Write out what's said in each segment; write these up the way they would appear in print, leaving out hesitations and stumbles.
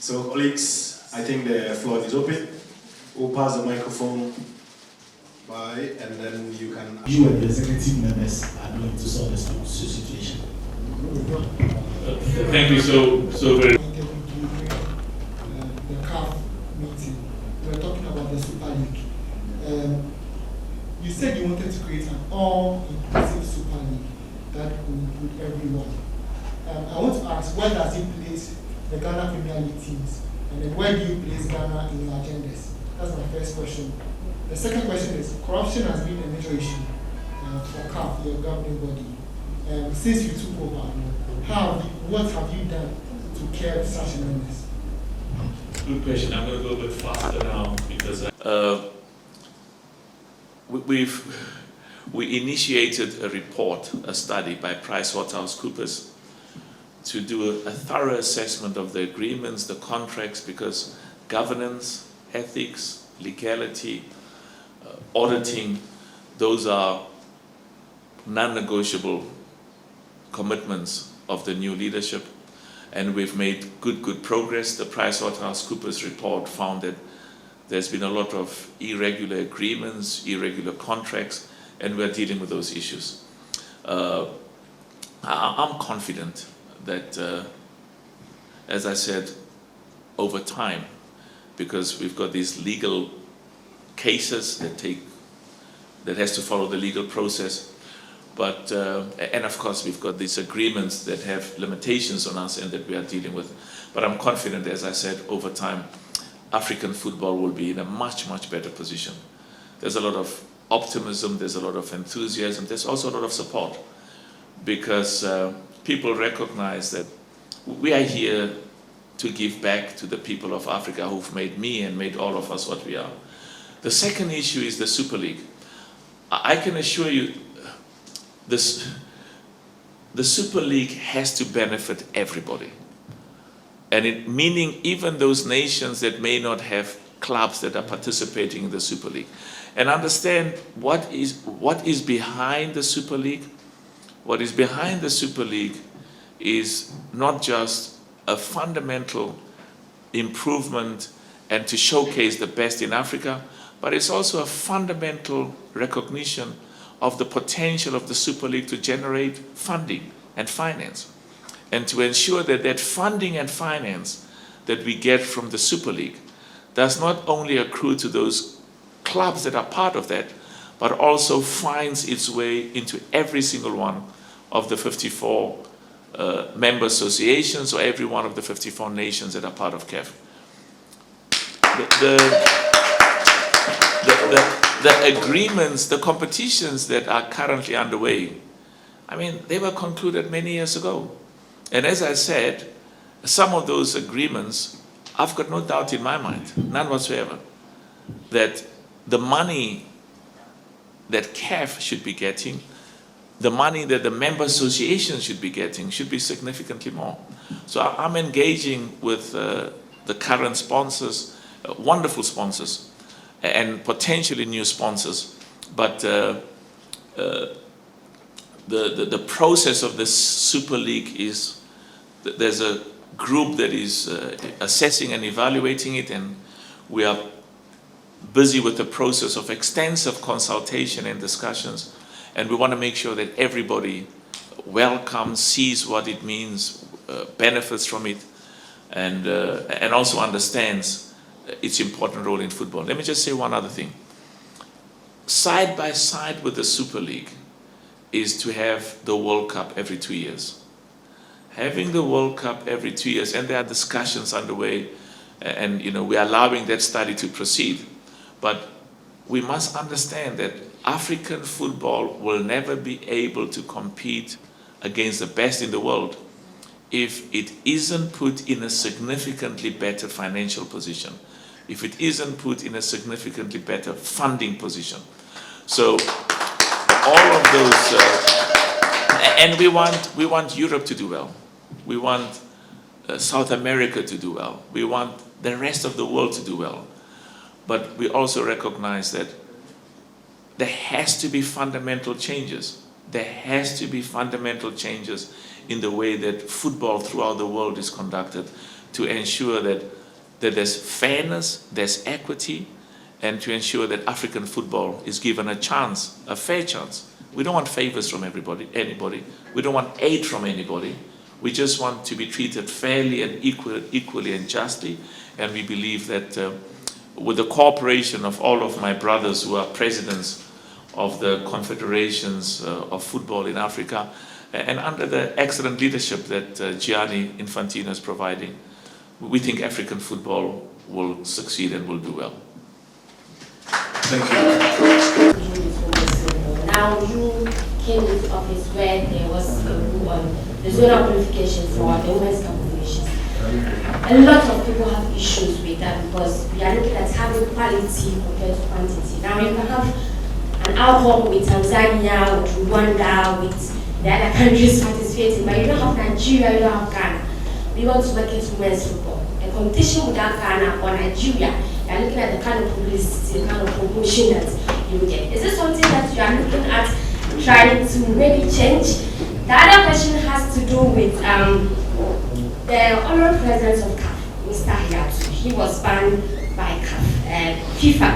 So, colleagues, I think the floor is open. We'll pass the microphone by, and then you can. You and the executive members are going to solve the situation. Thank you so very much. The CAF meeting, we were talking about the Super League. You said you wanted to create an all-inclusive Super League that will include everyone. I want to ask, where does it place the Ghana Premier League teams? And then where do you place Ghana in your agendas? That's my first question. The second question is, corruption has been a major issue for CAF, your governing body. Since you took over, what have you done to curb such a menace? Good question. I'm going to go a bit faster now because we initiated a report, a study by Patrice Motsepe to do a thorough assessment of the agreements, the contracts, because governance, ethics, legality, auditing, those are non-negotiable commitments of the new leadership. And we've made good progress. The PricewaterhouseCoopers report found that there's been a lot of irregular agreements, irregular contracts, and we're dealing with those issues. I'm confident that, as I said, over time, because we've got these legal cases that has to follow the legal process, but and of course we've got these agreements that have limitations on us and that we are dealing with. But I'm confident, as I said, over time, African football will be in a much better position. There's a lot of optimism, there's a lot of enthusiasm, there's also a lot of support, because people recognize that we are here to give back to the people of Africa who've made me and made all of us what we are. The second issue is the Super League. I can assure you, the Super League has to benefit everybody. And meaning even those nations that may not have clubs that are participating in the Super League. And understand what is behind the Super League. What is behind the Super League is not just a fundamental improvement and to showcase the best in Africa, but it's also a fundamental recognition of the potential of the Super League to generate funding and finance, and to ensure that that funding and finance that we get from the Super League does not only accrue to those clubs that are part of that, but also finds its way into every single one of the 54 member associations, or every one of the 54 nations that are part of CAF. The agreements, the competitions that are currently underway, I mean, they were concluded many years ago. And as I said, some of those agreements, I've got no doubt in my mind, none whatsoever, that the money that CAF should be getting, the money that the member associations should be getting, should be significantly more. So I'm engaging with the current sponsors, wonderful sponsors, and potentially new sponsors. But the process of the Super League is, there's a group that is assessing and evaluating it, and we are busy with the process of extensive consultation and discussions, and we want to make sure that everybody welcomes, sees what it means, benefits from it, and also understands its important role in football. Let me just say one other thing. Side by side with the Super League is to have the World Cup every 2 years. Having the World Cup every 2 years, and there are discussions underway, and we are allowing that study to proceed. But we must understand that African football will never be able to compete against the best in the world if it isn't put in a significantly better financial position, if it isn't put in a significantly better funding position. So all of those, and we want Europe to do well. We want South America to do well. We want the rest of the world to do well. But we also recognize that there has to be fundamental changes. There has to be fundamental changes in the way that football throughout the world is conducted to ensure that there's fairness, there's equity, and to ensure that African football is given a chance, a fair chance. We don't want favors from anybody. We don't want aid from anybody. We just want to be treated fairly and equally and justly. And we believe that with the cooperation of all of my brothers who are presidents of the confederations of football in Africa, and under the excellent leadership that Gianni Infantino is providing, we think African football will succeed and will do well. Thank you. Now you came into office where there was a rule on the zonal qualification for the women's competitions. A lot of people have issues with that because we are looking at having quality compared to quantity. Now you can have an outcome with Tanzania, with Rwanda, with the other countries participating, but you don't have Nigeria, you don't have Ghana. We want to make it women's football. A competition without Ghana or Nigeria, you are looking at the kind of publicity, the kind of promotion that you will get. Is this something that you are looking at trying to maybe change? The other question has to do with the honorary president of CAF, Mr. Hayatu. He was banned by CAF, FIFA.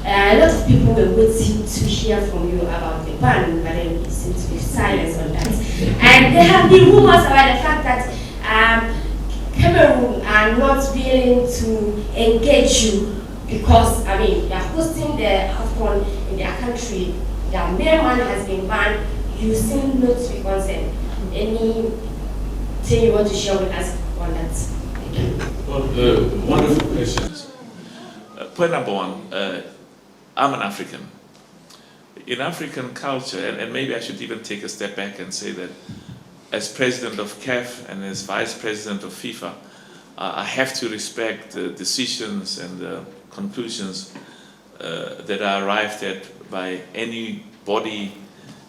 A lot of people were waiting to hear from you about the ban, but then you seem to be silent on that. And there have been rumors about the fact that Cameroon are not willing to engage you because, I mean, they are hosting the AFCON in their country. Their main man has been banned. You seem not to be concerned. Anything you want to share with us on that? Thank you. Well, wonderful questions. Point number one, I'm an African. In African culture, and maybe I should even take a step back and say that as president of CAF and as vice president of FIFA, I have to respect the decisions and the conclusions that are arrived at by any body,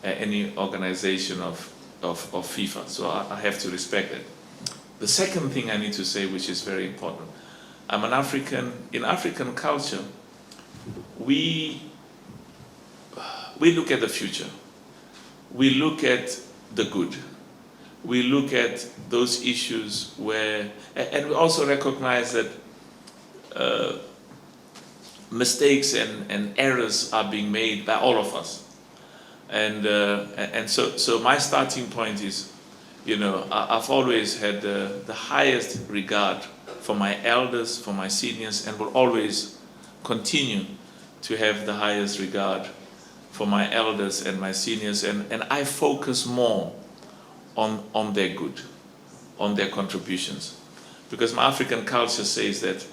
any organization of FIFA. So I have to respect it. The second thing I need to say, which is very important, I'm an African. In African culture, we look at the future. We look at the good. We look at those issues where, and we also recognize that mistakes and errors are being made by all of us. And so my starting point is, I've always had the highest regard for my elders, for my seniors, and will always continue to have the highest regard for my elders and my seniors, and I focus more on their good, on their contributions. Because my African culture says that,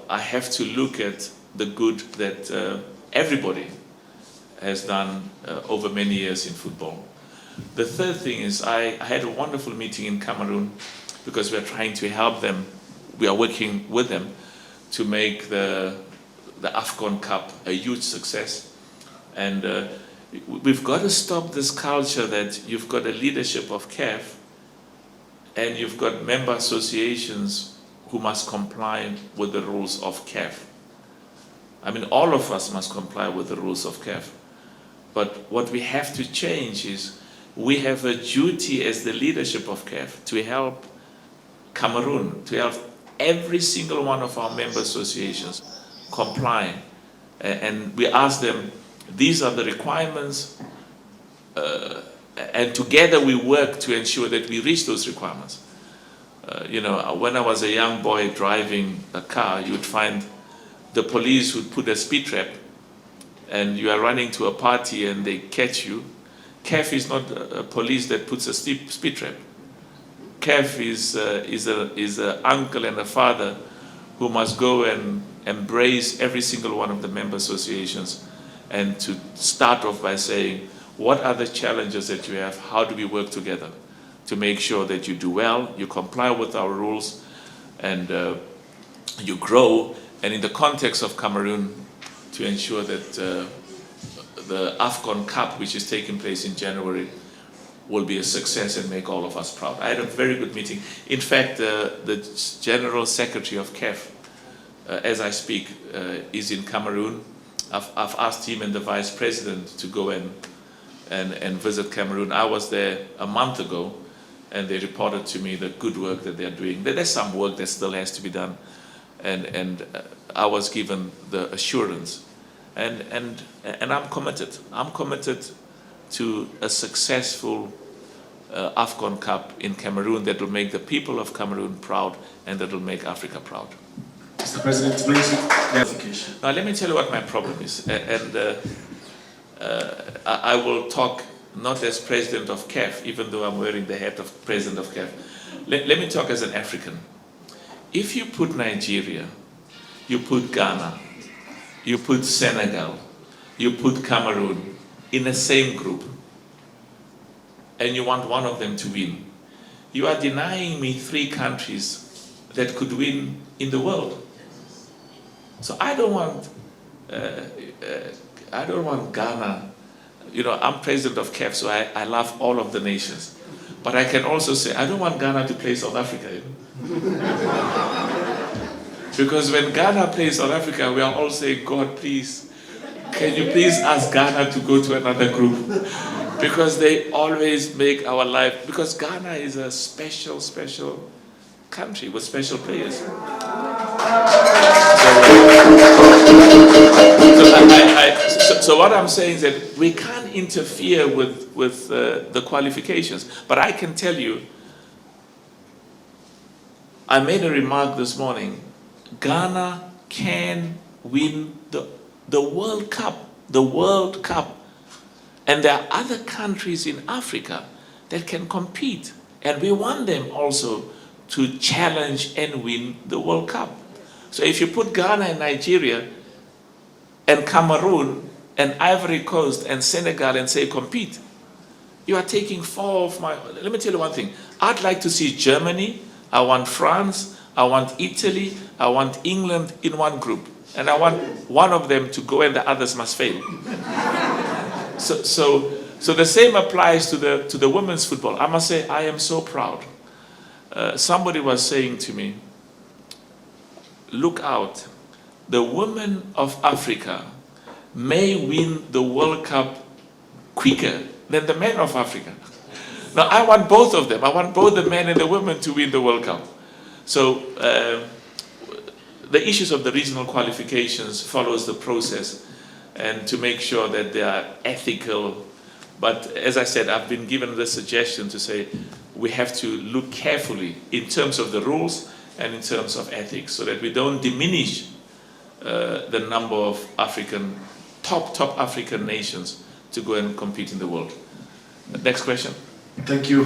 I have to look at the good that everybody has done over many years in football. The third thing is I had a wonderful meeting in Cameroon because we're trying to help them. We are working with them to make the AFCON Cup a huge success. And we've got to stop this culture that you've got a leadership of CAF and you've got member associations who must comply with the rules of CAF. I mean, all of us must comply with the rules of CAF. But what we have to change is we have a duty as the leadership of CAF to help Cameroon, to help every single one of our member associations comply. And we ask them, these are the requirements, and together we work to ensure that we reach those requirements. When I was a young boy driving a car, you would find the police would put a speed trap, and you are running to a party and they catch you. CAF is not a police that puts a speed trap. CAF is an uncle and a father who must go and embrace every single one of the member associations and to start off by saying, what are the challenges that you have? How do we work together to make sure that you do well, you comply with our rules, and you grow, and in the context of Cameroon, to ensure that the AFCON Cup, which is taking place in January, will be a success and make all of us proud. I had a very good meeting. In fact, the General Secretary of CAF, as I speak, is in Cameroon. I've asked him and the Vice President to go and visit Cameroon. I was there a month ago, and they reported to me the good work that they're doing. There's some work that still has to be done, and I was given the assurance, and I'm committed. I'm committed to a successful AFCON Cup in Cameroon that will make the people of Cameroon proud and that will make Africa proud. Mr. President, please, clarification. Now let me tell you what my problem is, and I will talk not as president of CAF, even though I'm wearing the hat of president of CAF. Let me talk as an African. If you put Nigeria, you put Ghana, you put Senegal, you put Cameroon in the same group, and you want one of them to win, you are denying me 3 countries that could win in the world. So I don't want Ghana. You know, I'm president of CAF, so I love all of the nations. But I can also say, I don't want Ghana to play South Africa. You know? Because when Ghana plays South Africa, we are all saying, God, please, can you please ask Ghana to go to another group? Because they always make our life, because Ghana is a special, special country with special players. So what I'm saying is that we can't interfere with the qualifications. But I can tell you, I made a remark this morning, Ghana can win the World Cup, and there are other countries in Africa that can compete, and we want them also to challenge and win the World Cup. So if you put Ghana and Nigeria and Cameroon and Ivory Coast and Senegal and say compete, you are taking 4 of my... Let me tell you one thing. I'd like to see Germany, I want France, I want Italy, I want England in one group. And I want one of them to go and the others must fail. So the same applies to the women's football. I must say, I am so proud. Somebody was saying to me, look out, the women of Africa may win the World Cup quicker than the men of Africa. Now, I want both of them. I want both the men and the women to win the World Cup. So the issues of the regional qualifications follows the process, and to make sure that they are ethical. But as I said, I've been given the suggestion to say we have to look carefully in terms of the rules and in terms of ethics, so that we don't diminish the number of top African nations to go and compete in the world. Next question. Thank you.